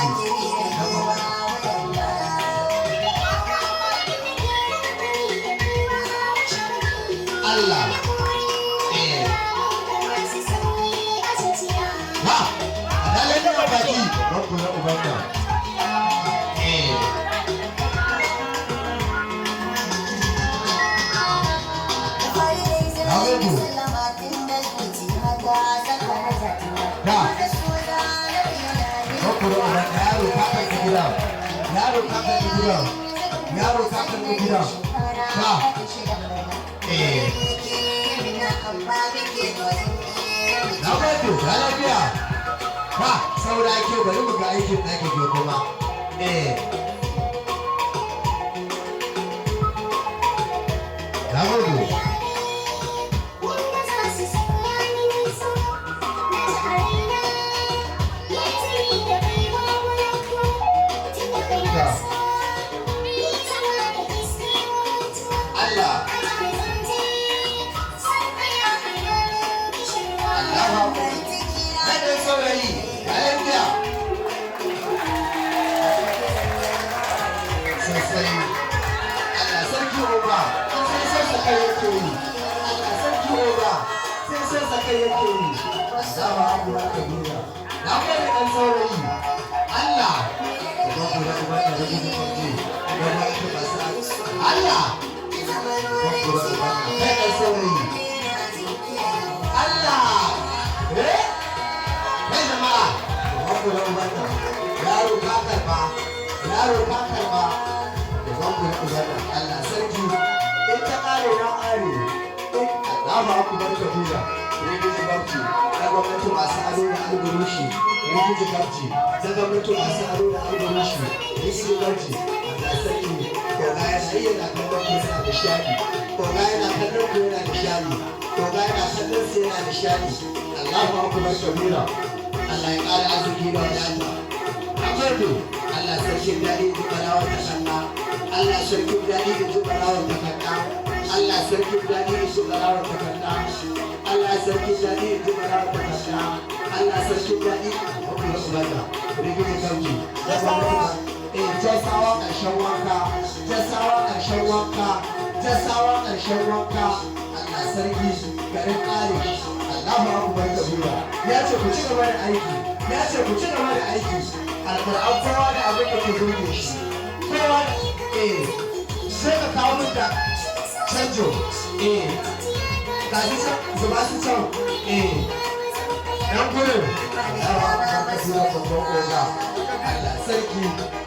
sarki Allah ha lalle da baki rabbu na ubanka yaro kakan gida ha na gode ya lafiya ha saura ke bari mu ga aikin da ke kuma na gode yaro ka karba da zanku na ubata Allah sarki in ta kare na kare Allahu akbar kabira rigiji barci da gwamnati masu ado da alburushi rigiji barci da gwamnati masu ado da alburushi rigiji barci Allah sarki ko ga ya sai yana kallon ku yana da shadi ko ga yana kallon ku yana da shadi ko ga yana kallon ku yana da shadi Allahu akbar kabira Allah ya kare azuki da wadata Allah sarkin daɗi da balawar ta kanna Allah sarkin daɗi da balawar ta kanna Allah sarkin daɗi da balawar ta kanna Allah sarkin daɗi da balawar ta kanna Allah sarkin daɗi da balawar rigiji kauci jasawa ƙarshen wanka jasawa ƙarshen wanka jasawa ƙarshen wanka Allah sarki garin ƙare Allahu akbar kabira ya ce ku ci gaba da aiki ya ce ku ci gaba da aiki alƙur'an kowa da abin da ke zoge shi kowa sai ka kawo min da canjo ga shi can zuba su can ɗan gudun yawa a kan kasuwa babban ƙoga Allah sarki